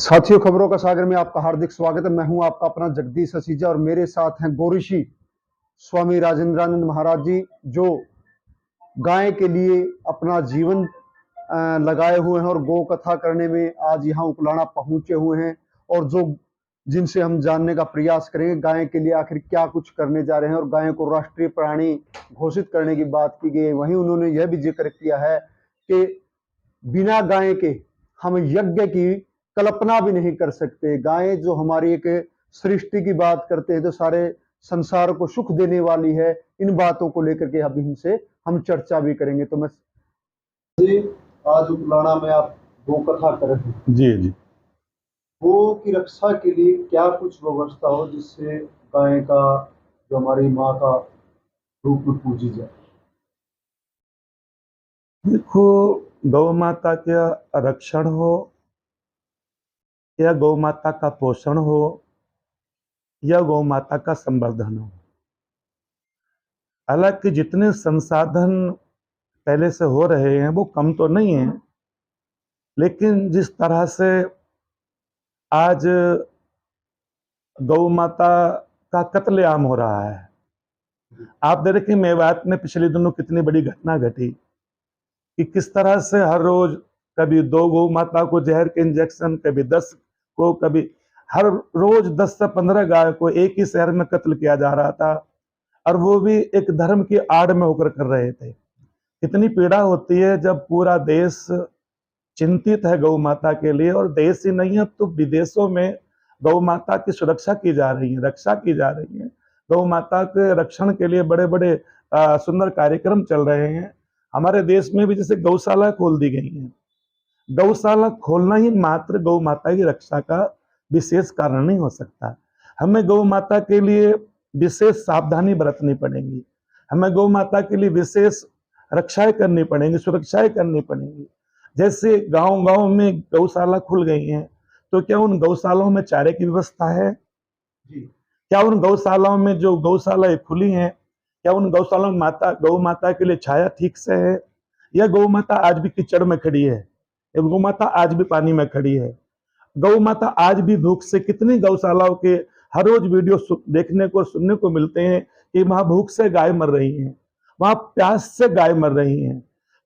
साथियों, खबरों का सागर में आपका हार्दिक स्वागत है। मैं हूं आपका अपना जगदीश असीजा और मेरे साथ हैं गौरीशी स्वामी राजेंद्रानंद महाराज जी, जो गाय के लिए अपना जीवन लगाए हुए हैं और गौ कथा करने में आज यहाँ उपलाना पहुंचे हुए हैं। और जो जिनसे हम जानने का प्रयास करेंगे गाय के लिए आखिर क्या कुछ करने जा रहे हैं और गाय को राष्ट्रीय प्राणी घोषित करने की बात की गई है। वहीं उन्होंने यह भी जिक्र किया है कि बिना गाय के हम यज्ञ की कल्पना भी नहीं कर सकते। गाय जो हमारी एक सृष्टि की बात करते हैं तो सारे संसार को सुख देने वाली है। इन बातों को लेकर के अब इनसे हम चर्चा भी करेंगे। तो मैं जी आज उपलाना में आप गौ कथा कर रहे हैं। जी जी। गौ की रक्षा के लिए क्या कुछ व्यवस्था हो जिससे गाय का जो हमारी माँ का रूप में पूजी जाए? देखो, गौ माता का रक्षण हो या गौ माता का पोषण हो या गौ माता का संवर्धन हो, हालांकि जितने संसाधन पहले से हो रहे हैं वो कम तो नहीं है, लेकिन जिस तरह से आज गौ माता का कत्लेआम हो रहा है, आप देखिए मेवात में पिछले दिनों कितनी बड़ी घटना घटी कि किस तरह से हर रोज कभी 2 गौ माता को जहर के इंजेक्शन, कभी 10 को, कभी हर रोज 10 से 15 गाय को एक ही शहर में कत्ल किया जा रहा था, और वो भी एक धर्म की आड़ में होकर कर रहे थे। कितनी पीड़ा होती है जब पूरा देश चिंतित है गौ माता के लिए, और देश ही नहीं, अब तो विदेशों में गौ माता की सुरक्षा की जा रही है, रक्षा की जा रही है। गौ माता के रक्षण के लिए बड़े बड़े सुंदर कार्यक्रम चल रहे हैं। हमारे देश में भी जैसे गौशाला खोल दी गई है। गौशाला खोलना ही मात्र गौ माता की रक्षा का विशेष कारण नहीं हो सकता। हमें गौ माता के लिए विशेष सावधानी बरतनी पड़ेगी, हमें गौ माता के लिए विशेष रक्षाएं करनी पड़ेंगी, सुरक्षाएं करनी पड़ेंगी। जैसे गांव गांव में गौशाला खुल गई हैं, तो क्या उन गौशालाओं में चारे की व्यवस्था है? क्या उन गौशालाओं में जो गौशालाएं खुली हैं, क्या उन गौशालाओं में गौ माता के लिए छाया ठीक से है? या गौ माता आज भी कीचड़ में खड़ी है, या गौ माता आज भी पानी में खड़ी है? गौ माता आज भी भूख से, कितनी गौशालाओं के हर रोज वीडियो देखने को सुनने को मिलते हैं कि वहां भूख से गाय मर रही हैं, वहां प्यास से गाय मर रही हैं।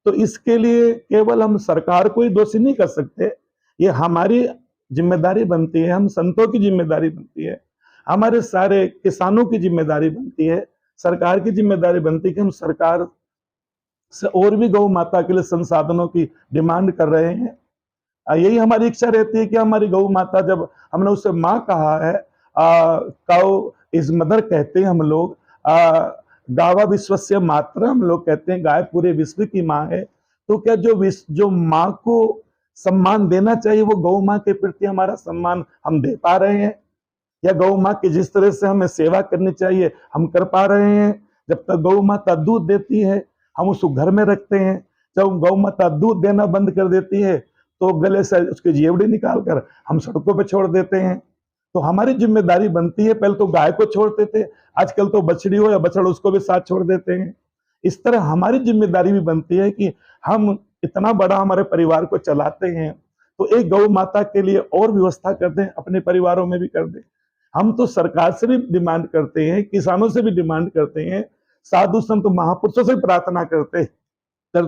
तो इसके लिए केवल हम सरकार को ही दोषी नहीं कर सकते, ये हमारी जिम्मेदारी बनती है, हम संतों की जिम्मेदारी बनती है, हमारे सारे किसानों की जिम्मेदारी बनती है, सरकार की जिम्मेदारी बनती है कि हम सरकार से और भी गौ माता के लिए संसाधनों की डिमांड कर रहे हैं। यही हमारी इच्छा रहती है कि हमारी गौ माता, जब हमने उसे माँ कहा है, काउ इज मदर कहते हैं हम लोग, गावा विश्वस्य मातरम हम लोग कहते हैं, गाय पूरे विश्व की माँ है। तो क्या जो माँ को सम्मान देना चाहिए वो गौ माँ के प्रति हमारा सम्मान हम दे पा रहे हैं? या गौ माँ की जिस तरह से हमें सेवा करनी चाहिए हम कर पा रहे हैं? जब तक गौ माता दूध देती है हम उसको घर में रखते हैं, जब गौ माता दूध देना बंद कर देती है तो गले से उसकी जेवड़ी निकालकर हम सड़कों पे छोड़ देते हैं। तो हमारी जिम्मेदारी बनती है, पहले तो गाय को छोड़ते थे, आजकल तो बछड़ी हो या बछड़ उसको भी साथ छोड़ देते हैं। इस तरह हमारी जिम्मेदारी भी बनती है कि हम इतना बड़ा हमारे परिवार को चलाते हैं तो एक गौ माता के लिए और व्यवस्था कर दें, अपने परिवारों में भी कर दें। हम तो सरकार से भी डिमांड करते हैं, किसानों से भी डिमांड करते हैं, साधु संत महापुरुषों से प्रार्थना करते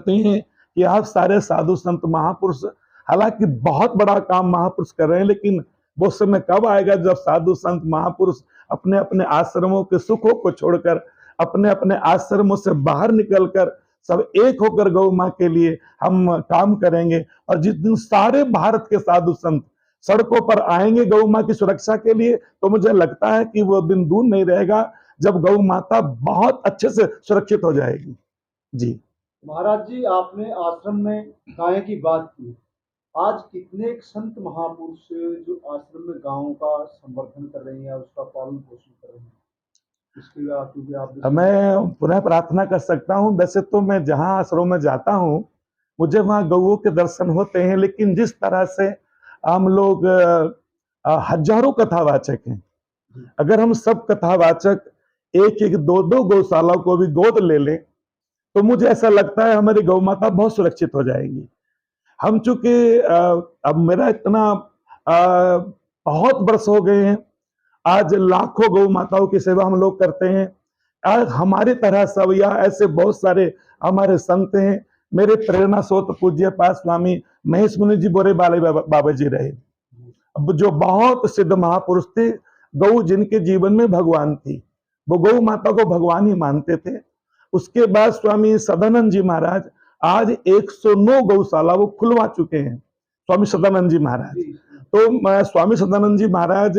हैं कि आप सारे साधु संत महापुरुष, हालांकि बहुत बड़ा काम महापुरुष कर रहे हैं, लेकिन वो समय कब आएगा जब साधु संत महापुरुष अपने अपने आश्रमों के सुखों को छोड़कर, अपने अपने आश्रमों से बाहर निकलकर सब एक होकर गौ माँ के लिए हम काम करेंगे। और जिस दिन सारे भारत के साधु संत सड़कों पर आएंगे गौ माँ की सुरक्षा के लिए, तो मुझे लगता है कि वो दिन दूर नहीं रहेगा जब गौ माता बहुत अच्छे से सुरक्षित हो जाएगी। जी महाराज जी, आपने आश्रम में गाय की बात की। आज कितने संत महापुरुष जो आश्रम में गायों का संवर्धन कर रहे हैं, उसका पालन पोषण कर रहे हैं, इसके आप मैं पुनः प्रार्थना कर सकता हूँ। वैसे तो मैं जहाँ आश्रम में जाता हूँ मुझे वहाँ गौओं के दर्शन होते हैं, लेकिन जिस तरह से हम लोग हजारों कथावाचक हैं, अगर हम सब कथावाचक एक एक दो दो गौशाला को भी गोद ले लें तो मुझे ऐसा लगता है हमारी गौ माता बहुत सुरक्षित हो जाएगी। हम चूंकि अब मेरा इतना बहुत वर्ष हो गए हैं। आज लाखों गौ माताओं की सेवा हम लोग करते हैं। आज हमारी तरह सब या ऐसे बहुत सारे हमारे संत हैं। मेरे प्रेरणा स्रोत पूज्य पास स्वामी महेश मुनि जी बोरे बाले बाबा जी रहे, जो बहुत सिद्ध महापुरुष थे। गौ जिनके जीवन में भगवान थी, वो गौ माता को भगवान ही मानते थे। उसके बाद स्वामी सदानंद जी महाराज आज 109 गौशाला वो खुलवा चुके हैं, स्वामी सदानंद जी महाराज। तो स्वामी सदानंद जी महाराज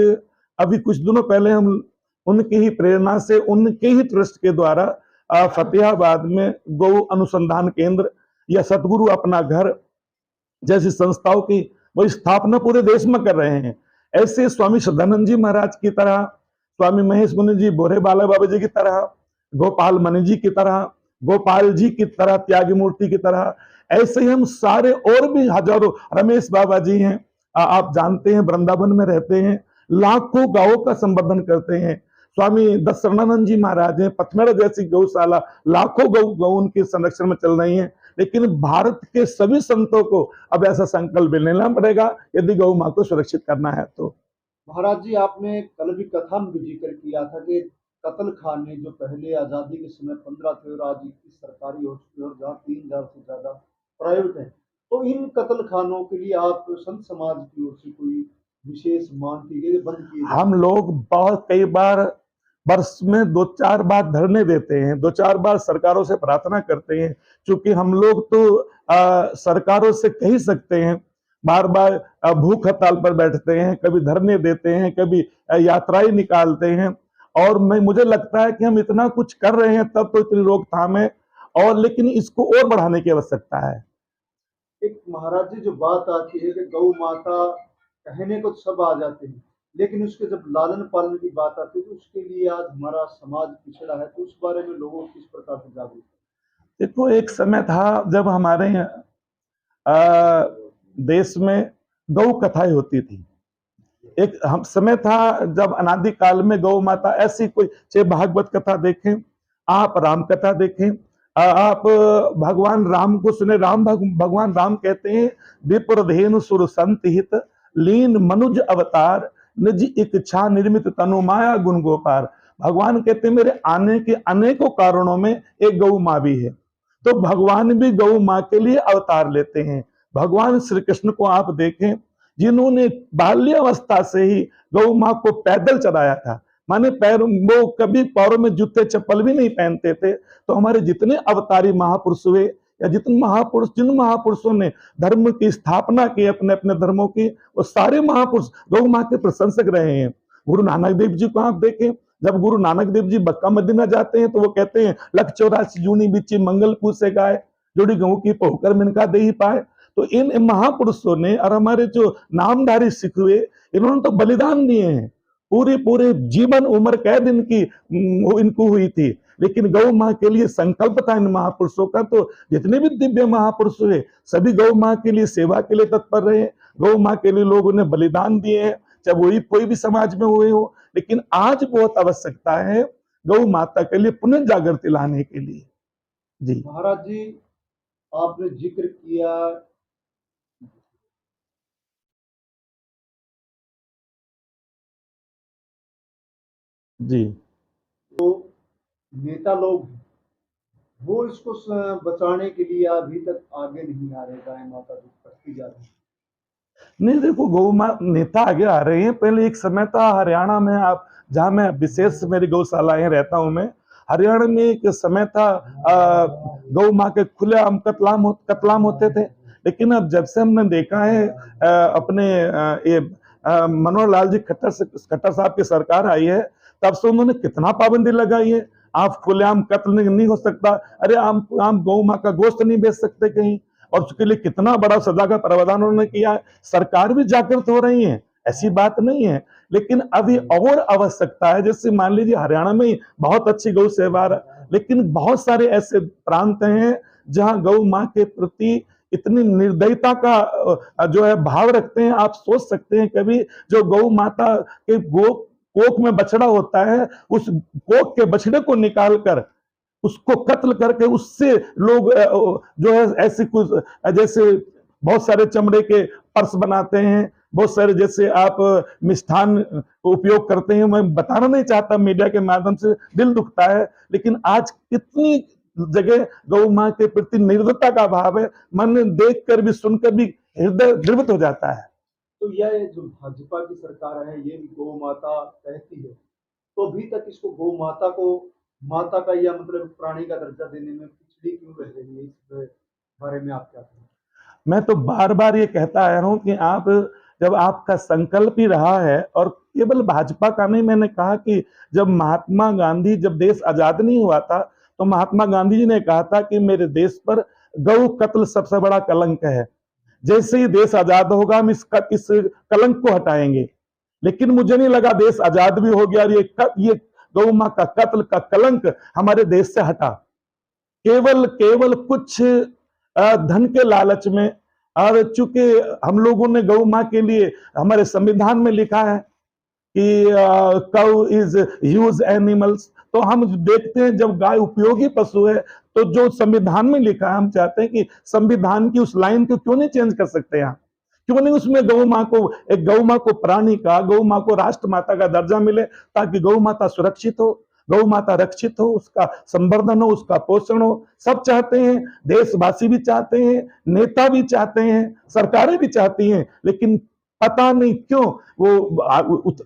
अभी कुछ दिनों पहले हम उनकी ही प्रेरणा से, उनके ही ट्रस्ट के द्वारा फतेहाबाद में गौ अनुसंधान केंद्र या सतगुरु अपना घर जैसी संस्थाओं की वो स्थापना पूरे देश में कर रहे हैं। ऐसे स्वामी सदानंद जी महाराज की तरह, स्वामी महेश मुनि जी बोरे बाला बाबा जी की तरह, गोपाल मणि जी की तरह, गोपाल जी की तरह, त्यागी मूर्ति की तरह, ऐसे ही हम सारे और भी हजारों, रमेश बाबा जी हैं, आप जानते हैं वृंदावन में रहते हैं, लाखों गांवों का संवर्धन करते हैं। स्वामी दशरणानंद जी महाराज हैं, पथमेड़ा जैसी गौशाला लाखों गौ उनके संरक्षण में चल रही हैं। लेकिन भारत के सभी संतों को अब ऐसा संकल्प लेना पड़ेगा यदि गौ मां को सुरक्षित करना है तो। महाराज जी, आपने कल भी कथा में जिक्र किया था कि कत्ल खाने जो पहले आजादी के समय 15 थे और आज 21 सरकारी हो चुके और जहाँ 3000 से ज्यादा प्राइवेट है, तो इन कत्ल खानों के लिए आप संत समाज की ओर से कोई विशेष मांग की गई, बंद किए? हम लोग बहुत कई बार वर्ष में 2-4 बार धरने देते हैं, 2-4 बार सरकारों से प्रार्थना करते हैं, क्योंकि हम लोग तो सरकारों से कह सकते हैं, बार बार भूख हड़ताल पर बैठते हैं, कभी धरने देते हैं, कभी यात्राएं निकालते हैं। और मुझे लगता है कि हम इतना कुछ कर रहे हैं तब तो इतनी रोकथाम है, और लेकिन इसको और बढ़ाने की आवश्यकता है। एक महाराज जी जो बात आती है कि गौ माता कहने को सब आ जाते हैं, लेकिन उसके जब लालन पालन की बात आती है तो उसके लिए आज हमारा समाज पिछड़ा है, तो उस बारे में लोगों को किस प्रकार से जागरूक? देखो, एक समय था जब हमारे देश में गौ कथाएं होती थी। एक हम समय था जब अनादि काल में गौ माता ऐसी कोई, चाहे भागवत कथा देखें, आप राम कथा देखें, आप भगवान राम को सुने, भगवान राम कहते हैं विप्रधेनु सुर संत हित लीन मनुज अवतार निज इच्छा निर्मित तनु माया गुण गोपार। भगवान कहते हैं मेरे आने के अनेकों कारणों में एक गौ माँ भी है। तो भगवान भी गौ माँ के लिए अवतार लेते हैं। भगवान श्री कृष्ण को आप देखें, जिन्होंने बाल्यावस्था से ही गौ माँ को पैदल चलाया था, माने पैर, वो कभी पैरों में जूते चप्पल भी नहीं पहनते थे। तो हमारे जितने अवतारी महापुरुष हुए या जिन महापुरुषों ने धर्म की स्थापना की, अपने अपने धर्मों की, वो सारे महापुरुष गौ माँ के प्रशंसक रहे हैं। गुरु नानक देव जी को आप देखें, जब गुरु नानक देव जी मक्का मदीना जाते हैं तो वो कहते हैं 184 जूनी बिची मंगल पूसे गाय जोड़ी गऊ की पोहकर मिनका दे ही पाए। तो इन महापुरुषों ने और हमारे जो नामधारी सिख हुए, इन्होंने तो बलिदान दिए हैं, पूरे जीवन उम्र कैद इनको हुई थी। लेकिन गौ माँ के लिए संकल्प था इन महापुरुषों का। तो जितने भी दिव्य महापुरुष हुए सभी गौ माँ के लिए सेवा के लिए तत्पर रहे। गौ माँ के लिए लोगों ने बलिदान दिए हैं, चाहे वही कोई भी समाज में हुए हो। लेकिन आज बहुत आवश्यकता है गौ माता के लिए पुनः जागृति लाने के लिए। जी महाराज जी, आपने जिक्र किया जी, तो नेता लोग वो इसको बचाने के लिए अभी तक आगे नहीं आ रहे, गाय माता जो कटती जा रही है। नहीं देखो, गौ माँ नेता आगे आ रहे हैं। पहले एक समय था हरियाणा में, आप जहाँ मैं विशेष मेरी गौशालाएं रहता हूँ मैं, हरियाणा में एक समय था गौ माँ के खुलेआम कत्लाम होते थे। लेकिन अब जब से हमने देखा है अपने ये मनोहर लाल जी खट्टर साहब की सरकार आई है, तब से उन्होंने कितना पाबंदी लगाई है। आप खुलेआम कत्ल नहीं हो सकता, अरे आम गौ माँ का गोश्त नहीं बेच सकते कहीं, और उसके लिए कितना बड़ा सजा का प्रावधान उन्होंने किया है। सरकार भी जागृत हो रही है, ऐसी बात नहीं है। लेकिन अभी और आवश्यकता है, जैसे मान लीजिए हरियाणा में ही बहुत अच्छी गौ सेवा, लेकिन बहुत सारे ऐसे प्रांत हैं जहां गौ माँ के प्रति इतनी निर्दयता का जो है भाव रखते हैं। आप सोच सकते हैं कभी जो गौ माता के कोख में बछड़ा होता है, उस कोख के बछड़े को निकालकर उसको कत्ल करके उससे लोग जो है ऐसे कुछ, जैसे बहुत सारे चमड़े के पर्स बनाते हैं, बहुत सारे जैसे आप मिष्ठान उपयोग करते हैं। मैं बताना नहीं चाहता, मीडिया के माध्यम से दिल दुखता है, लेकिन आज कितनी जगह गौ माँ के प्रति निर्दयता का भाव है, मन देखकर भी सुनकर भी हृदय द्रवित हो जाता है। तो यह जो भाजपा की सरकार है, ये भी गौ माता कहती है, तो अभी तक इसको गौ माता को माता का या मतलब प्राणी का दर्जा देने में पिछड़ी क्यों रह रही है? इस बारे में आप क्या कहें? मैं तो बार बार ये कहता आया हूं कि आप जब आपका संकल्प ही रहा है, और केवल भाजपा का नहीं, मैंने कहा कि जब महात्मा गांधी, जब देश आजाद नहीं हुआ था, तो महात्मा गांधी जी ने कहा था कि मेरे देश पर गौ कत्ल सबसे बड़ा कलंक है, जैसे ही देश आजाद होगा हम इस कलंक को हटाएंगे। लेकिन मुझे नहीं लगा देश आजाद भी हो गया और ये गौ माँ का कत्ल का कलंक हमारे देश से हटा। केवल केवल कुछ धन के लालच में, और चूंकि हम लोगों ने गौ माँ के लिए हमारे संविधान में लिखा है कि काउ इज ह्यूज एनिमल्स, तो हम देखते हैं जब गाय उपयोगी पशु है, तो जो संविधान में लिखा है, हम चाहते हैं कि संविधान की उस लाइन को क्यों नहीं चेंज कर सकते हैं? क्यों नहीं उसमें गौ माँ को, एक गौ माँ को प्राणी का, गौ माँ को राष्ट्र माता का दर्जा मिले, ताकि गौ माता सुरक्षित हो, गौ माता रक्षित हो, उसका संवर्धन हो, उसका पोषण हो। सब चाहते हैं, देशवासी भी चाहते हैं, नेता भी चाहते हैं, सरकारें भी चाहती हैं, लेकिन पता नहीं क्यों वो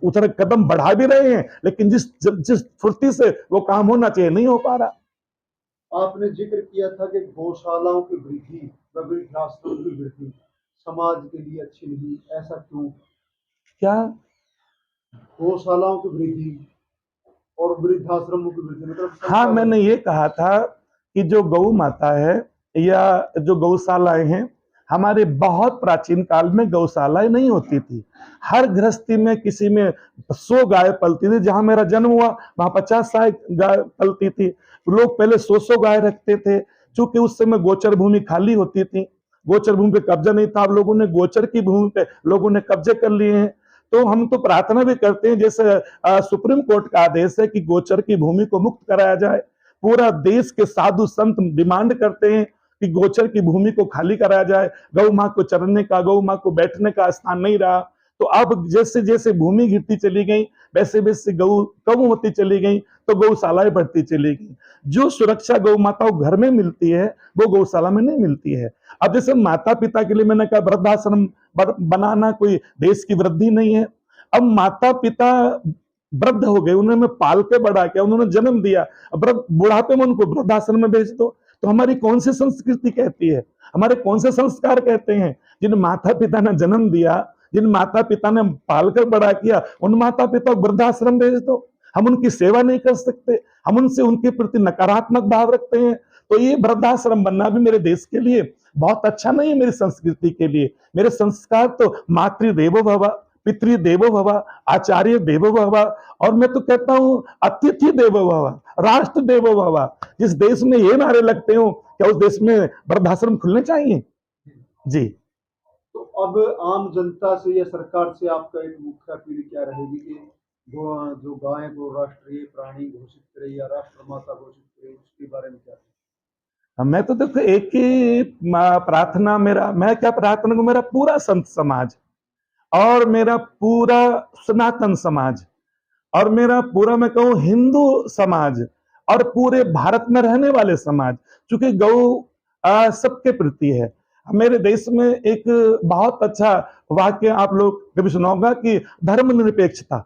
उधर कदम बढ़ा भी रहे हैं, लेकिन जिस फुर्ती से वो काम होना चाहिए नहीं हो पा रहा। आपने जिक्र किया था कि गौशालाओं की वृद्धि व वृद्धाश्रम की वृद्धि समाज के लिए अच्छी नहीं, ऐसा क्यों? क्या? गौशालाओं की वृद्धि और वृद्धाश्रमों की वृद्धि मतलब हाँ, मैंने ये कहा था कि जो गौ माता है या जो गौशालाएं हैं, हमारे बहुत प्राचीन काल में गौशालाएं नहीं होती थी। हर गृहस्थी में किसी में 100 गाय पलती थी। जहां मेरा जन्म हुआ वहां 50-60 गाय पलती थी। लोग पहले 100 गाय रखते थे, चूंकि उस समय गोचर भूमि खाली होती थी, गोचर भूमि पे कब्जा नहीं था। अब लोगों ने गोचर की भूमि पे लोगों ने कब्जे कर लिए हैं। तो हम तो प्रार्थना भी करते हैं, जैसे सुप्रीम कोर्ट का आदेश है कि गोचर की भूमि को मुक्त कराया जाए। पूरा देश के साधु संत डिमांड करते हैं कि गोचर की भूमि को खाली कराया जाए। गौ माँ को चरने का, गौ माँ को बैठने का स्थान नहीं रहा। तो अब जैसे जैसे भूमि गिरती चली गई, वैसे वैसे गौ कम होती चली गई, तो गौशालाएं बढ़ती चली गई। जो सुरक्षा गौ माता को घर में मिलती है, वो गौशाला में नहीं मिलती है। अब जैसे माता पिता के लिए मैंने कहा वृद्धाश्रम बनाना कोई देश की वृद्धि नहीं है। अब माता पिता वृद्ध हो गए, उन्होंने पाल के बड़ा किया, उन्होंने जन्म दिया, अब बुढ़ापे में उनको वृद्धाश्रम में भेज दो, तो हमारी कौन सी संस्कृति कहती है, हमारे कौन से संस्कार कहते हैं? जिन माता पिता ने जन्म दिया, जिन माता पिता ने पालकर बड़ा किया, उन माता पिता को वृद्धाश्रम भेज दो। हम उनकी सेवा नहीं कर सकते, हम उनसे उनके प्रति नकारात्मक भाव रखते हैं। तो ये वृद्धाश्रम बनना भी मेरे देश के लिए बहुत अच्छा नहीं है, मेरी संस्कृति के लिए। मेरे संस्कार तो मातृदेवो भव, पितृदेवो भव, आचार्य देवो भव, और मैं तो कहता हूं अतिथि देवो भव, राष्ट्र देवो भव। जिस देश में ये नारे लगते हो, क्या उस देश में वृद्धाश्रम खुलने चाहिए? जी। तो अब आम जनता से या सरकार से आपका एक मुख्य अपील क्या रहेगी कि जो गाय को राष्ट्रीय प्राणी घोषित करे या राष्ट्रमाता घोषित करे, उसके बारे में क्या? मैं तो देखो एक ही प्रार्थना, मैं क्या प्रार्थना को, मेरा पूरा संत समाज और मेरा पूरा सनातन समाज और मेरा पूरा, मैं कहूं, हिंदू समाज और पूरे भारत में रहने वाले समाज, चूंकि गौ सबके प्रति है। मेरे देश में एक बहुत अच्छा वाक्य आप लोग कभी सुना होगा कि धर्मनिरपेक्षता।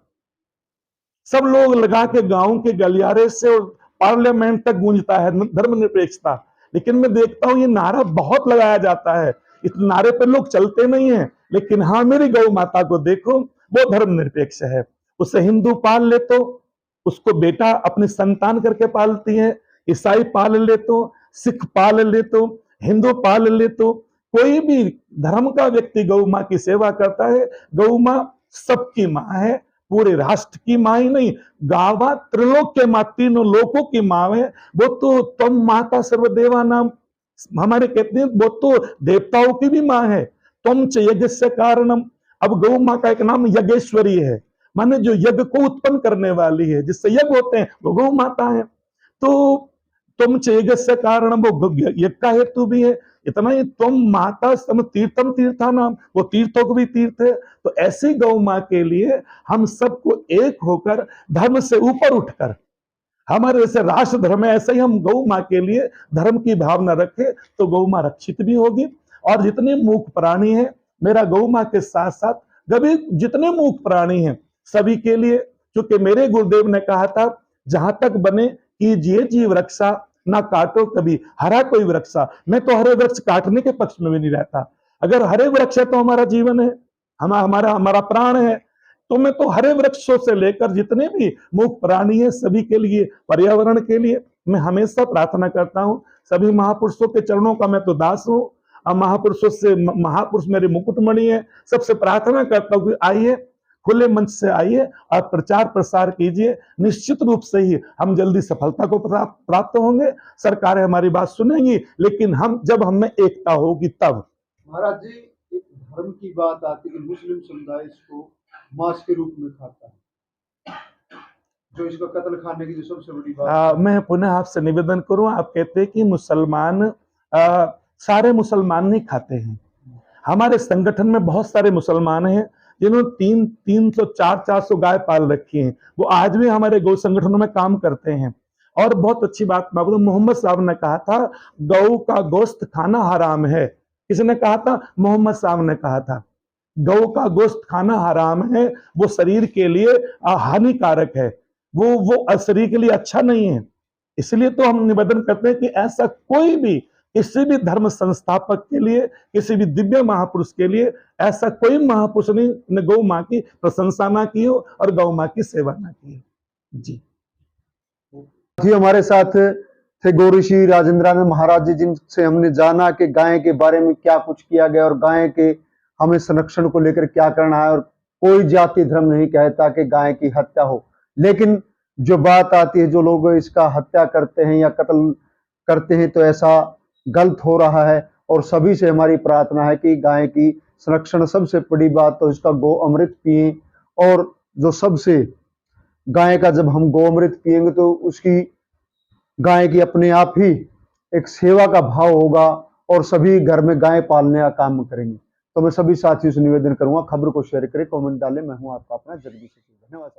सब लोग लगा के गांव के गलियारे से पार्लियामेंट तक गूंजता है धर्मनिरपेक्षता, लेकिन मैं देखता हूं ये नारा बहुत लगाया जाता है, इस नारे पर लोग चलते नहीं है। लेकिन हाँ, मेरी गौ माता को देखो, वो धर्मनिरपेक्ष है। उसे हिंदू पाल ले तो उसको बेटा अपनी संतान करके पालती है, ईसाई पाल ले तो, सिख पाल ले तो, हिंदू पाल ले तो, कोई भी धर्म का व्यक्ति गौ माँ की सेवा करता है। गौ माँ सबकी माँ है, पूरे राष्ट्र की माँ ही नहीं, गावा त्रिलोक के माँ, तीनों लोकों की माँ है। वो तो तुम माता सर्वदेवा नाम हमारे कहते हैं, वो तो देवताओं की भी माँ है। तुम च यज्ञस्य कारणम। अब गौ माँ का एक नाम यज्ञेश्वरी है, माने जो यज्ञ को उत्पन्न करने वाली है, जिससे यज्ञ होते हैं, वो गौ माता है। तो तुम च यज्ञस्य कारणम, वो यज्ञ का हेतु भी है। इतना ही, तुम माता सम तीर्थम तीर्थानाम, वो तीर्थों को भी तीर्थ है। तो ऐसी गौ माँ के लिए हम सबको एक होकर, धर्म से ऊपर उठकर, हमारे जैसे राष्ट्र धर्म है ऐसे ही हम गौ माँ के लिए धर्म की भावना रखें, तो गौ माँ रक्षित भी होगी। और जितने मूक प्राणी हैं, मेरा गौ माँ के साथ साथ कभी जितने मूक प्राणी हैं सभी के लिए, क्योंकि मेरे गुरुदेव ने कहा था, जहां तक बने कीजिए जीव रक्षा, ना काटो कभी हरा कोई वृक्षा। मैं तो हरे वृक्ष काटने के पक्ष में भी नहीं रहता। अगर हरे वृक्ष है तो हमारा जीवन है, हमारा हमारा प्राण है। तो मैं तो हरे वृक्षों से लेकर जितने भी मूक प्राणी है सभी के लिए, पर्यावरण के लिए मैं हमेशा प्रार्थना करता हूँ। सभी महापुरुषों के चरणों का मैं तो दास हूँ। अब महापुरुषों से, महापुरुष मेरे मुकुटमणि है, सबसे प्रार्थना करता हूँ कि आइए, खुले मंच से आइए और प्रचार प्रसार कीजिए। निश्चित रूप से ही हम जल्दी सफलता को प्राप्त होंगे। सरकारें हमारी बात सुनेंगी, लेकिन हम जब हमें एकता होगी तब। महाराज जी, एक धर्म की बात आती है कि मुस्लिम समुदाय इसको मांस के रूप में खाता है, जो इसका कत्ल खाने की जो सबसे बड़ी बात मैं पुनः आपसे निवेदन करूं, आप कहते हैं कि मुसलमान सारे मुसलमान नहीं खाते हैं। हमारे संगठन में बहुत सारे मुसलमान हैं जिन्होंने 300-400 गाय पाल रखी हैं। वो आज भी हमारे गौ संगठनों में काम करते हैं। और बहुत अच्छी बात मोहम्मद साहब ने कहा था, गौ का गोश्त खाना हराम है। किसने कहा था? मोहम्मद साहब ने कहा था। गौ का गोश्त खाना हराम है, वो शरीर के लिए हानिकारक है, वो शरीर के लिए अच्छा नहीं है। इसलिए तो हम निवेदन करते हैं कि ऐसा कोई भी, किसी भी धर्म संस्थापक के लिए, किसी भी दिव्य महापुरुष के लिए ऐसा कोई महापुरुष ने गौ माँ की प्रशंसा ना की हो और गौ माँ की सेवा ना की हो। जी जी, हमारे साथ थे गौ ऋषि राजेंद्रानंद महाराज जी, जिनसे हमने जाना कि गाय के बारे में क्या कुछ किया गया और गाय के हमें संरक्षण को लेकर क्या करना है। और कोई जाति धर्म नहीं कहता कि गाय की हत्या हो, लेकिन जो बात आती है, जो लोग इसका हत्या करते हैं या कत्ल करते हैं, तो ऐसा गलत हो रहा है। और सभी से हमारी प्रार्थना है कि गाय की संरक्षण, सबसे बड़ी बात तो इसका गौ अमृत पिए। और जो सबसे गाय का जब हम गौ अमृत पिएंगे तो उसकी, गाय की अपने आप ही एक सेवा का भाव होगा और सभी घर में गाय पालने का काम करेंगे। तो मैं सभी साथियों से निवेदन करूंगा, खबर को शेयर करें, कमेंट डालें। मैं हूं आपका अपना जगदीश। धन्यवाद।